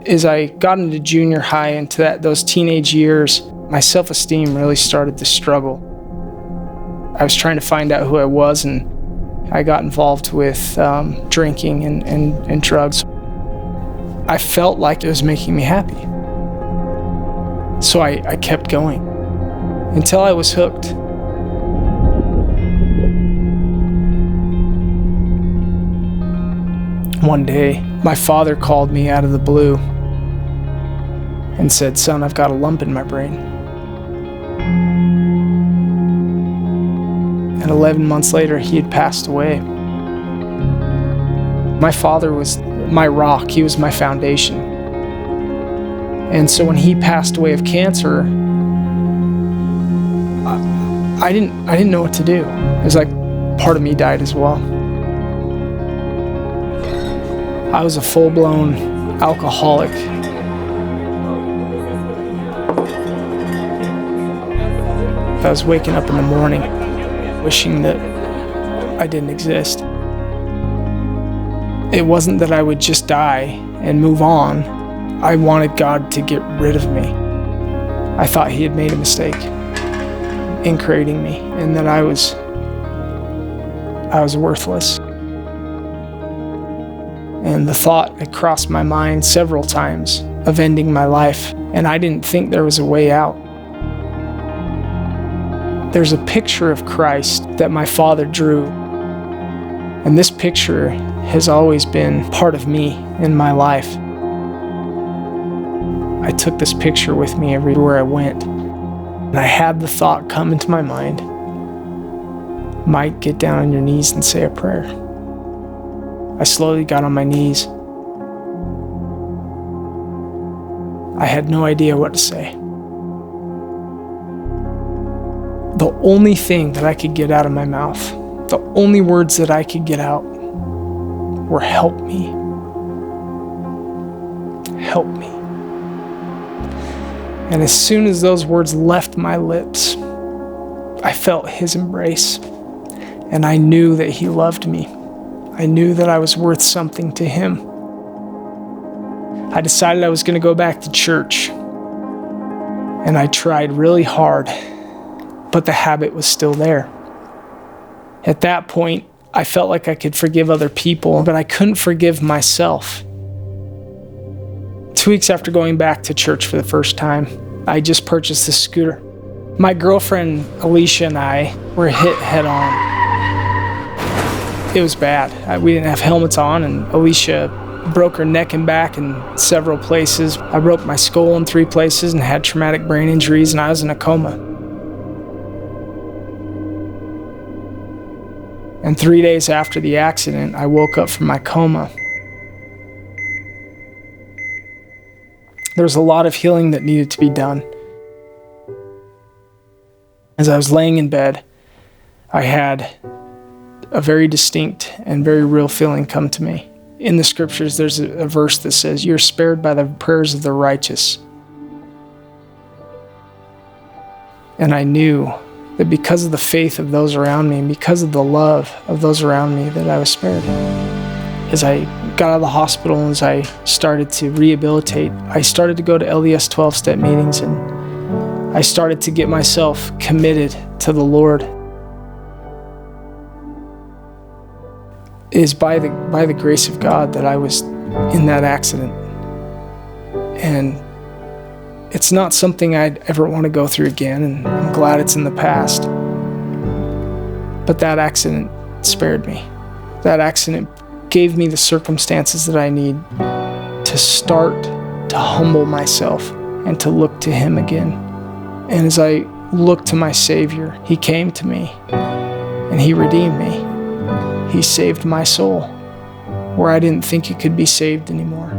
As I got into junior high, into those teenage years, my self-esteem really started to struggle. I was trying to find out who I was, and I got involved with drinking and drugs. I felt like it was making me happy. So I kept going until I was hooked. One day, my father called me out of the blue and said, "Son, I've got a lump in my brain." And 11 months later, he had passed away. My father was my rock. He was my foundation. And so when he passed away of cancer, I didn't know what to do. It was like part of me died as well. I was a full-blown alcoholic. I was waking up in the morning wishing that I didn't exist. It wasn't that I would just die and move on. I wanted God to get rid of me. I thought He had made a mistake in creating me and that I was worthless. And the thought had crossed my mind several times of ending my life, and I didn't think there was a way out. There's a picture of Christ that my father drew, and this picture has always been part of me in my life. I took this picture with me everywhere I went, and I had the thought come into my mind, Mike, get down on your knees and say a prayer. I slowly got on my knees. I had no idea what to say. The only thing that I could get out of my mouth, the only words that I could get out were, "Help me. Help me." And as soon as those words left my lips, I felt His embrace, and I knew that He loved me. I knew that I was worth something to Him. I decided I was going to go back to church, and I tried really hard, but the habit was still there. At that point, I felt like I could forgive other people, but I couldn't forgive myself. 2 weeks after going back to church for the first time, I just purchased this scooter. My girlfriend, Alicia, and I were hit head on. It was bad. We didn't have helmets on, and Alicia broke her neck and back in several places. I broke my skull in 3 places and had traumatic brain injuries, and I was in a coma. And 3 days after the accident, I woke up from my coma. There was a lot of healing that needed to be done. As I was laying in bed, I had a very distinct and very real feeling come to me. In the scriptures, there's a verse that says, "You're spared by the prayers of the righteous." And I knew that because of the faith of those around me and because of the love of those around me, that I was spared. As I got out of the hospital and as I started to rehabilitate, I started to go to LDS 12-step meetings, and I started to get myself committed to the Lord. It is by the grace of God that I was in that accident. And it's not something I'd ever want to go through again, and I'm glad it's in the past. But that accident spared me. That accident gave me the circumstances that I need to start to humble myself and to look to Him again. And as I looked to my Savior, He came to me and He redeemed me. He saved my soul where I didn't think it could be saved anymore.